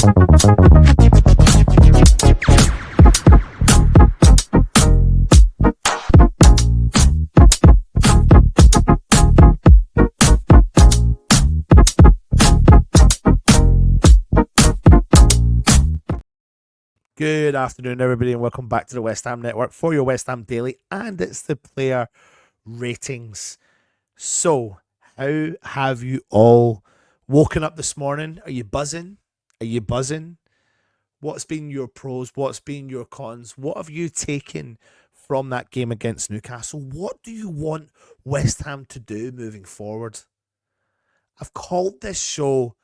Good afternoon, everybody, and welcome back to the West Ham Network for your West Ham Daily, and it's the player ratings. So, how have you all woken up this morning? Are you buzzing? Are you buzzing? What's been your pros? What's been your cons? What have you taken from that game against Newcastle? What do you want West Ham to do moving forward? I've called this show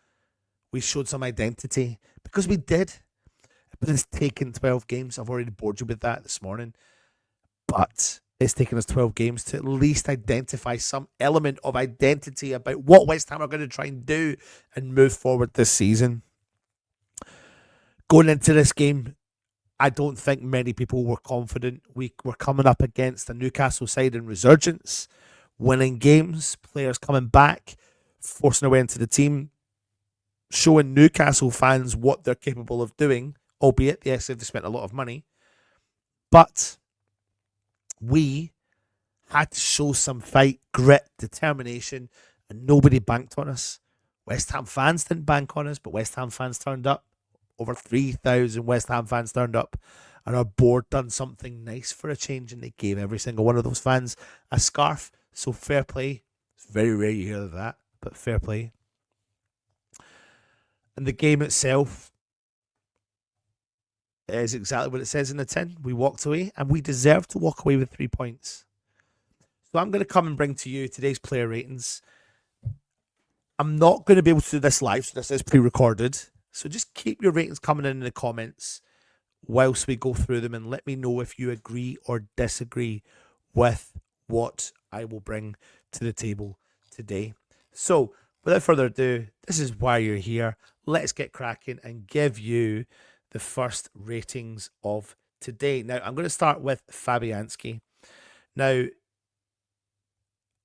We Showed Some Identity because we did. But it's taken 12 games. I've already bored you with that this morning. But it's taken us 12 games to at least identify some element of identity about what West Ham are going to try and do and move forward this season. Going into this game, I don't think many people were confident. We were coming up against a Newcastle side in resurgence, winning games, players coming back, forcing their way into the team, showing Newcastle fans what they're capable of doing. Albeit, yes, they've spent a lot of money. But we had to show some fight, grit, determination, and nobody banked on us. West Ham fans didn't bank on us, but West Ham fans turned up. Over 3,000 West Ham fans turned up. And our board done something nice for a change, and they gave every single one of those fans a scarf. So fair play. It's very rare you hear that, but fair play. And the game itself is exactly what it says in the tin. We walked away, and we deserve to walk away with 3 points. So I'm going to come and bring to you today's player ratings. I'm not going to be able to do this live, so this is pre-recorded. So just keep your ratings coming in the comments whilst we go through them, and let me know if you agree or disagree with what I will bring to the table today. So without further ado, this is why you're here. Let's get cracking and give you the first ratings of today. Now, I'm going to start with Fabianski. Now,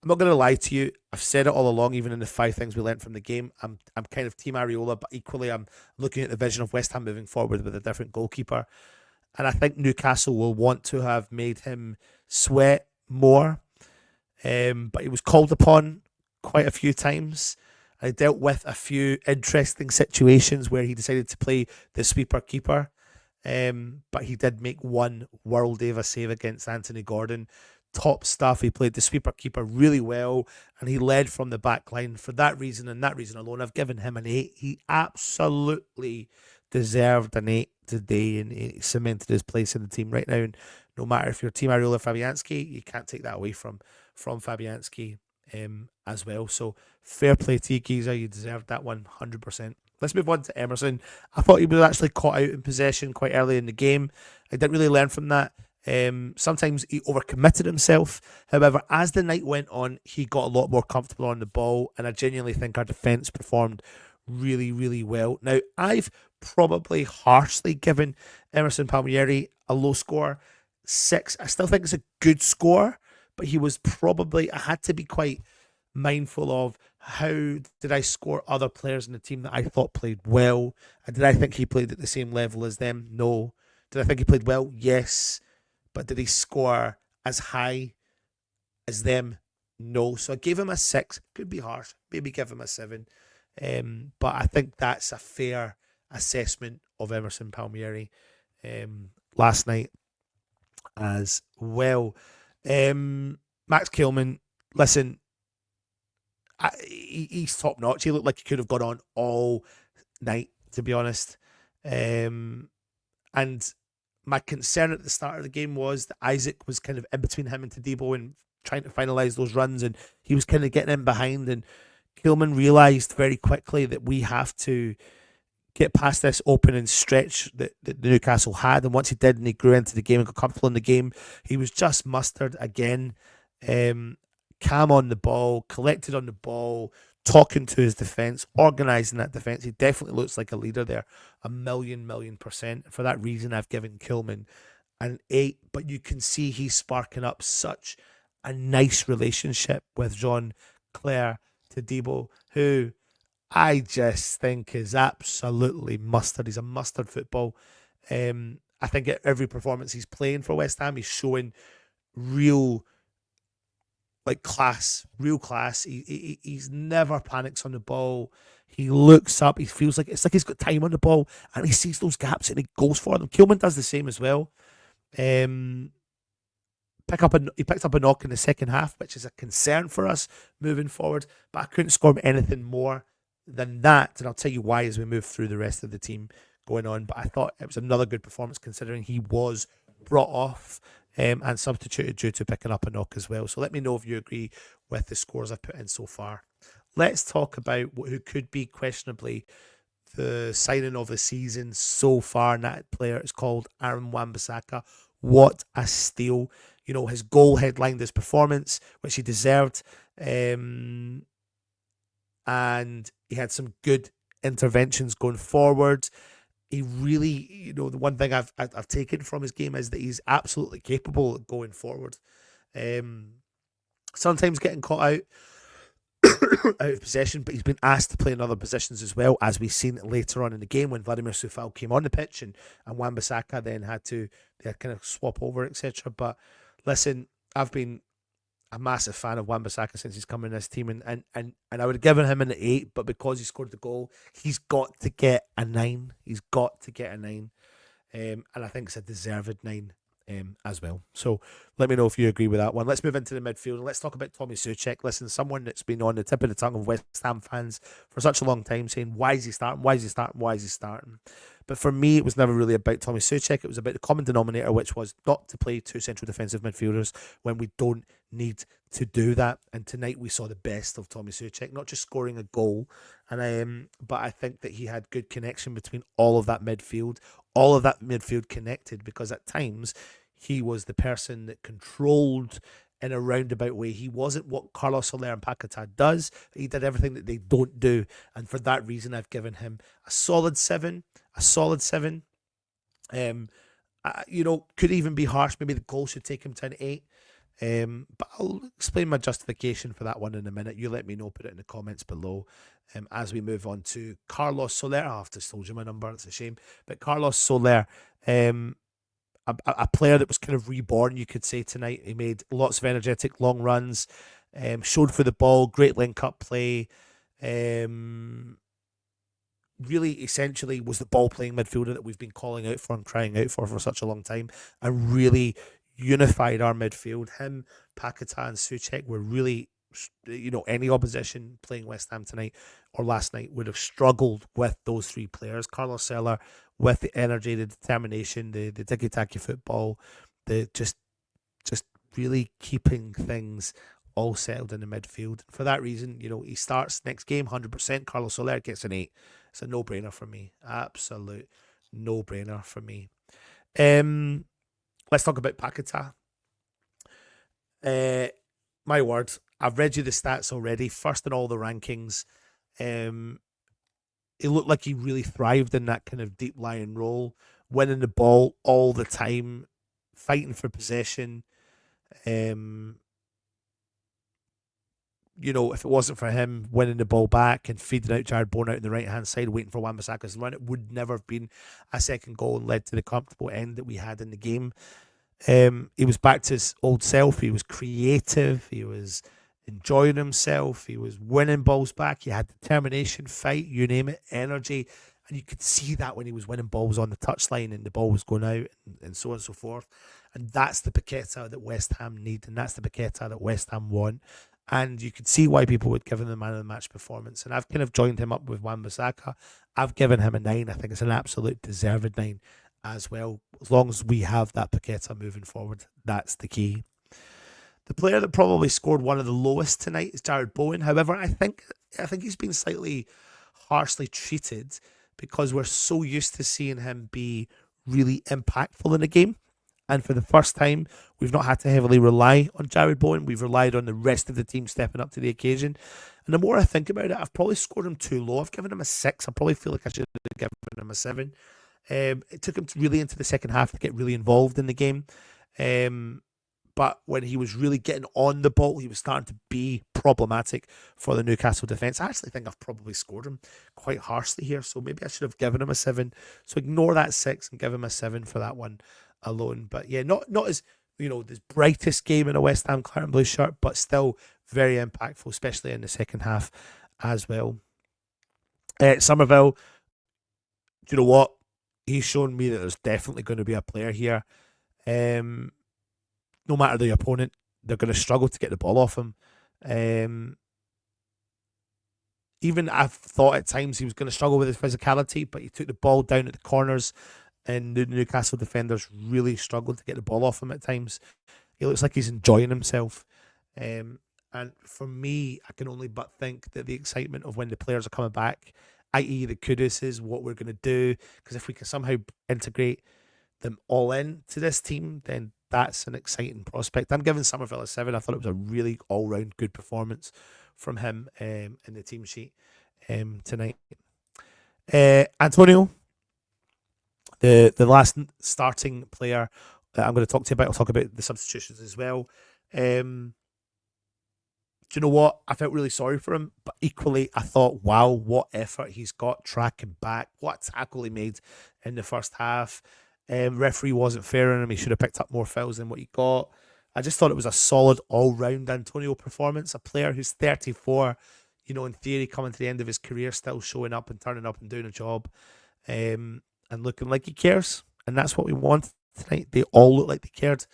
I'm not going to lie to you. I've said it all along, even in the 5 things we learned from the game. I'm kind of Team Areola, but equally I'm looking at the vision of West Ham moving forward with a different goalkeeper. And I think Newcastle will want to have made him sweat more. But he was called upon quite a few times. I dealt with a few interesting situations where he decided to play the sweeper keeper. But he did make one worldie of a save against Anthony Gordon. Top stuff. He played the sweeper keeper really well, and he led from the back line. For that reason and that reason alone, I've given him an 8. He absolutely deserved an 8 today, and he cemented his place in the team right now. And no matter if you're Team Areola or Fabianski, you can't take that away from Fabianski as well. So fair play to you, Giza. You deserved that 100%. Let's move on to Emerson. I thought he was actually caught out in possession quite early in the game. I didn't really learn from that. Sometimes he overcommitted himself. However, as the night went on, he got a lot more comfortable on the ball, and I genuinely think our defence performed really, really well. Now, I've probably harshly given Emerson Palmieri a low score, 6. I still think it's a good score, but he was probably, I had to be quite mindful of how did I score other players in the team that I thought played well, and did I think he played at the same level as them? No. Did I think he played well? Yes. But did he score as high as them? No. So I gave him a 6. Could be harsh. Maybe give him a 7. But I think that's a fair assessment of Emerson Palmieri last night as well. Max Kilman, listen, he's top notch. He looked like he could have gone on all night, to be honest. And my concern at the start of the game was that Isaac was kind of in between him and Tadibo and trying to finalise those runs, and he was kind of getting in behind, and Kilman realised very quickly that we have to get past this opening stretch that Newcastle had, and once he did and he grew into the game and got comfortable in the game, he was just mustered again. Calm on the ball, collected on the ball, talking to his defence, organising that defence. He definitely looks like a leader there, 1,000,000%. For that reason, I've given Kilman an 8, but you can see he's sparking up such a nice relationship with Jean-Claire Todibo, who I just think is absolutely mustard. He's a mustard football. I think at every performance he's playing for West Ham, he's showing real like class, real class. He's never panics on the ball. He looks up. He feels like it's like he's got time on the ball, and he sees those gaps and he goes for them. Kilman does the same as well. Um, he picked up a knock in the second half, which is a concern for us moving forward. But I couldn't score him anything more than that, and I'll tell you why as we move through the rest of the team going on. But I thought it was another good performance considering he was brought off and substituted due to picking up a knock as well. So let me know if you agree with the scores I've put in so far. Let's talk about who could be questionably the signing of the season so far, and that player is called Juan Bissaka. What a steal. You know, his goal headlined his performance, which he deserved. And he had some good interventions going forward. He really, you know, the one thing I've taken from his game is that he's absolutely capable of going forward. Sometimes getting caught out out of possession, but he's been asked to play in other positions as well, as we've seen later on in the game when Vladimir Sufal came on the pitch and Wan Bissaka then had to kind of swap over, etc. But listen, I've been a massive fan of Wan Bissaka since he's come in this team, and I would have given him an 8, but because he scored the goal, he's got to get a 9. He's got to get a 9, and I think it's a deserved 9 as well. So let me know if you agree with that one. Let's move into the midfield and let's talk about Tommy Soucek. Listen, someone that's been on the tip of the tongue of West Ham fans for such a long time saying, why is he starting? Why is he starting? Why is he starting? But for me, it was never really about Tommy Soucek. It was about the common denominator, which was not to play two central defensive midfielders when we don't need to do that. And tonight we saw the best of Tommy Soucek, not just scoring a goal, but I think that he had good connection between all of that midfield. All of that midfield connected, because at times he was the person that controlled in a roundabout way. He wasn't what Carlos Soler and Paqueta does. He did everything that they don't do. And for that reason, I've given him a solid 7. A solid 7. You know, could even be harsh. Maybe the goal should take him to an 8. But I'll explain my justification for that one in a minute. You let me know, put it in the comments below. As we move on to Carlos Soler. I have to told you my number, it's a shame. But Carlos Soler, a player that was kind of reborn, you could say, tonight. He made lots of energetic long runs, showed for the ball, great link-up play. Really, essentially, was the ball-playing midfielder that we've been calling out for and crying out for such a long time, and really unified our midfield. Him, Paqueta and Soucek were really, you know, any opposition playing West Ham tonight or last night would have struggled with those three players. Carlos Soler with the energy, the determination, the tiki-taki football, the just really keeping things all settled in the midfield. For that reason, you know, he starts next game 100%. Carlos Soler gets an 8. It's a no-brainer for me. Absolute no-brainer for me. Let's talk about Paqueta. My word, I've read you the stats already. First in all the rankings. It looked like he really thrived in that kind of deep lying role, winning the ball all the time, fighting for possession. You know, if it wasn't for him winning the ball back and feeding out Jared Bourne out on the right-hand side, waiting for Wan Bissaka's run, it would never have been a second goal and led to the comfortable end that we had in the game. He was back to his old self. He was creative. He was enjoying himself. He was winning balls back. He had determination, fight, you name it, energy. And you could see that when he was winning balls on the touchline and the ball was going out and so on and so forth. And that's the Paqueta that West Ham need. And that's the Paqueta that West Ham want. And you could see why people would give him the man of the match performance. And I've kind of joined him up with Juan Bissaka. I've given him a 9. I think it's an absolute deserved 9 as well. As long as we have that Paqueta moving forward, that's the key. The player that probably scored one of the lowest tonight is Jared Bowen. However, I think he's been slightly harshly treated because we're so used to seeing him be really impactful in the game. And for the first time, we've not had to heavily rely on Jared Bowen. We've relied on the rest of the team stepping up to the occasion. And the more I think about it, I've probably scored him too low. I've given him a 6. I probably feel like I should have given him a 7. It took him really into the second half to get really involved in the game. but when he was really getting on the ball, he was starting to be problematic for the Newcastle defence. I actually think I've probably scored him quite harshly here, so maybe I should have given him a 7. So ignore that 6 and give him a 7 for that one alone. But yeah, not as the brightest game in a West Ham Claret and Blue shirt, but still very impactful, especially in the second half as well. Somerville, do you know what? He's shown me that there's definitely going to be a player here. No matter the opponent, they're going to struggle to get the ball off him. Even I've thought at times he was going to struggle with his physicality, but he took the ball down at the corners, and the Newcastle defenders really struggled to get the ball off him at times. He looks like he's enjoying himself. And for me, I can only but think that the excitement of when the players are coming back, i.e. the kudos is what we're going to do, because if we can somehow integrate them all into this team, then that's an exciting prospect. I'm giving Somerville a 7. I thought it was a really all-round good performance from him in the team sheet tonight. Antonio, the last starting player that I'm going to talk to you about. I'll talk about the substitutions as well. Do you know what? I felt really sorry for him, but equally I thought, wow, what effort he's got tracking back. What tackle he made in the first half. Referee wasn't fair on him. He should have picked up more fouls than what he got. I just thought it was a solid all-round Antonio performance. A player who's 34, in theory coming to the end of his career, still showing up and turning up and doing a job and looking like he cares. And that's what we want tonight. They all look like they cared.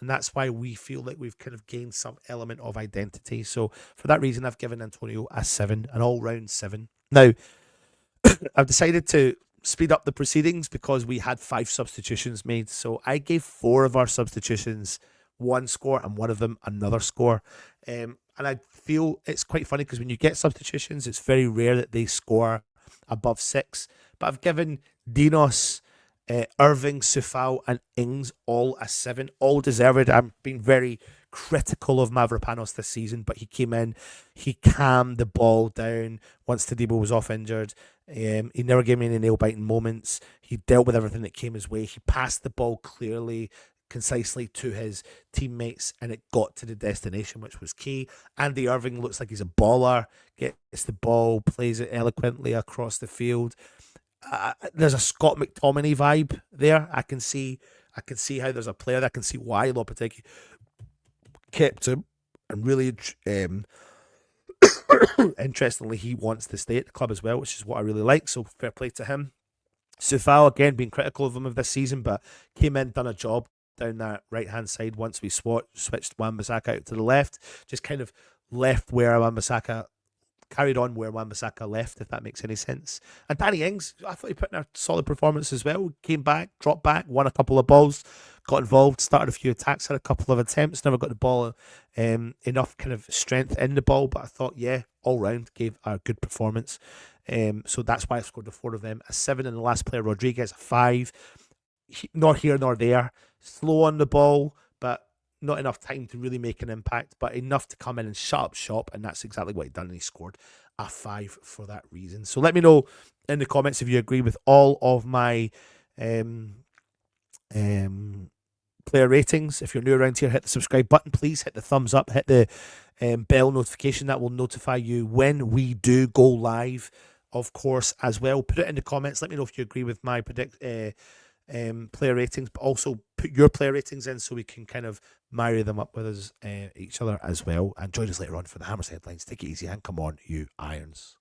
And that's why we feel like we've kind of gained some element of identity. So for that reason, I've given Antonio a 7, an all-round 7. Now, I've decided to speed up the proceedings because we had 5 substitutions made. So I gave 4 of our substitutions 1 score and 1 of them another score. And I feel it's quite funny because when you get substitutions, it's very rare that they score above 6. But I've given Dinos, Irving, Sufal and Ings all a 7, all deserved. I'm being very critical of Mavropanos this season, but he came in, he calmed the ball down once Tadibo was off injured. He never gave me any nail-biting moments. He dealt with everything that came his way. He passed the ball clearly, concisely to his teammates, and it got to the destination, which was key. Andy Irving looks like he's a baller, gets the ball, plays it eloquently across the field. There's a Scott McTominay vibe there. I can see how there's a player that I can see why Lopetegui kept him, and really interestingly, he wants to stay at the club as well, which is what I really like. So fair play to him. Sufal, again, being critical of him of this season, but came in, done a job down that right-hand side once we switched Juan Bissaka out to the left. Just kind of left where Juan Bissaka carried on where Juan Bissaka left, if that makes any sense. And Danny Ings, I thought he put in a solid performance as well. Came back, dropped back, won a couple of balls, got involved, started a few attacks, had a couple of attempts, never got the ball enough kind of strength in the ball, but I thought, yeah, all round gave a good performance. So that's why I scored the 4 of them. A 7 in the last player, Rodriguez, a 5. Not here nor there. Slow on the ball, but not enough time to really make an impact, but enough to come in and shut up shop, and that's exactly what he done, and he scored a 5 for that reason. So let me know in the comments if you agree with all of my player ratings. If you're new around here, hit the subscribe button, please hit the thumbs up, hit the bell notification. That will notify you when we do go live, of course, as well. Put it in the comments. Let me know if you agree with my player ratings, but also put your player ratings in so we can kind of marry them up with us each other as well. And join us later on for the Hammers headlines. Take it easy and come on, you Irons.